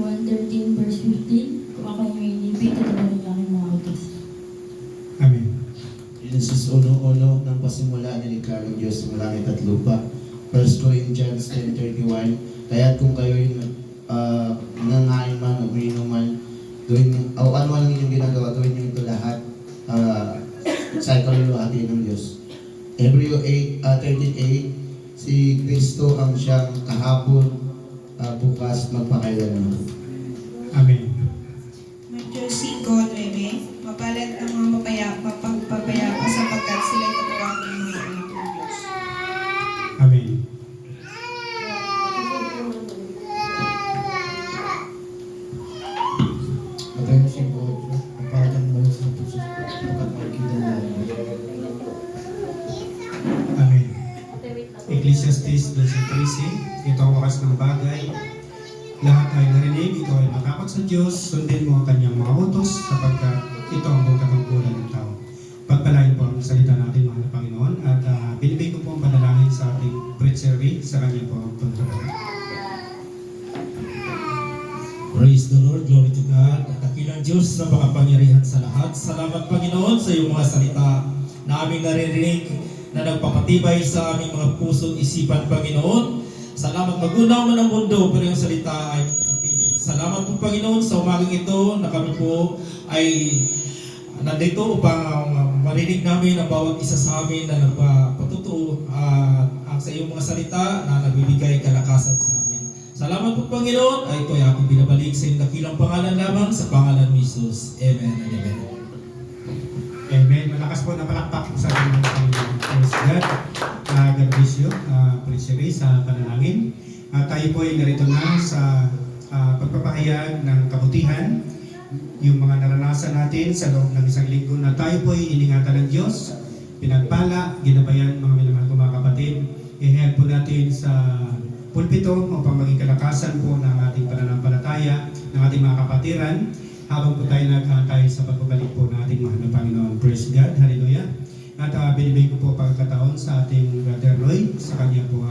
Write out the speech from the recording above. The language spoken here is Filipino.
113 verse 15, kung ako yung inibig, tatagaling ang aking mga utos. Amen. Genesis 1:1 ng pasimula nilikha ng Diyos ng langit at lupa. 1 Corinthians 10:31, kaya't kung kayo'y nangangain man o umiinom man, gawin o ano man ang inyong ginagawa, gawin niyo ito lahat sa kaluluhati ng Diyos. Hebreo 13:8, si Kristo ang siyang kahapon, bukas, magpakailanman. Amen. Matthew 5:9, mapalad ang mga mapagpapayapa sapagkat sila'y tatawagin ng mga anak ng Diyos. Amen. Mateo 5:8, mapalad ang mga sa puso sapagkat makikita nila ang Diyos. Amen. Ecclesiastes 12:13, ito ang wakas ng bagay. Lahat ay narinig, ito ay matakot sa Diyos, sundin mo ang kanyang mga utos, sapagkat ito ang buong katungkulan ng tao. Pagpalain po ang salita natin, mahal na Panginoon, at binibig ko po ang panalangin sa ating preachery, sa kanya po ang pagtrabaho. Praise the Lord, glory to God. At dakilang Diyos na makapangyarihan sa lahat. Salamat Panginoon sa iyong mga salita na aming naririnig na nagpapatibay sa aming mga puso at isipan, Panginoon. Salamat, magunaw man ang mundo, pero yung salita ay manatili. Salamat po Panginoon sa umagang ito na kami po ay nandito upang marinig namin ang bawat isa sa amin na nagpapatuto sa iyong mga salita na nagbibigay kalakasan sa amin. Salamat po Panginoon, ay ito ay aking binabalik sa iyong dakilang pangalan lamang sa pangalan ni Jesus. Amen and amen. Amen. Malakas po na palakpak sa ating mga Panginoon. Praise God. God bless you, preachery, sa panalangin. Tayo po ay narito na sa pagpapahayag ng kabutihan, yung mga naranasan natin sa loob ng isang linggo na tayo po ay iningatan ng Diyos, pinagpala, ginabayan, mga minamahal ko mga kapatid. I-help po natin sa pulpito upang maging kalakasan po ng ating pananampalataya, ng ating mga kapatiran, habang po tayo nag-aantay sa pagbabalik po ng ating mahal na Panginoon. Praise God, hallelujah. At binibigay ko po pagkataon sa ating Brother Roy, sa kanya po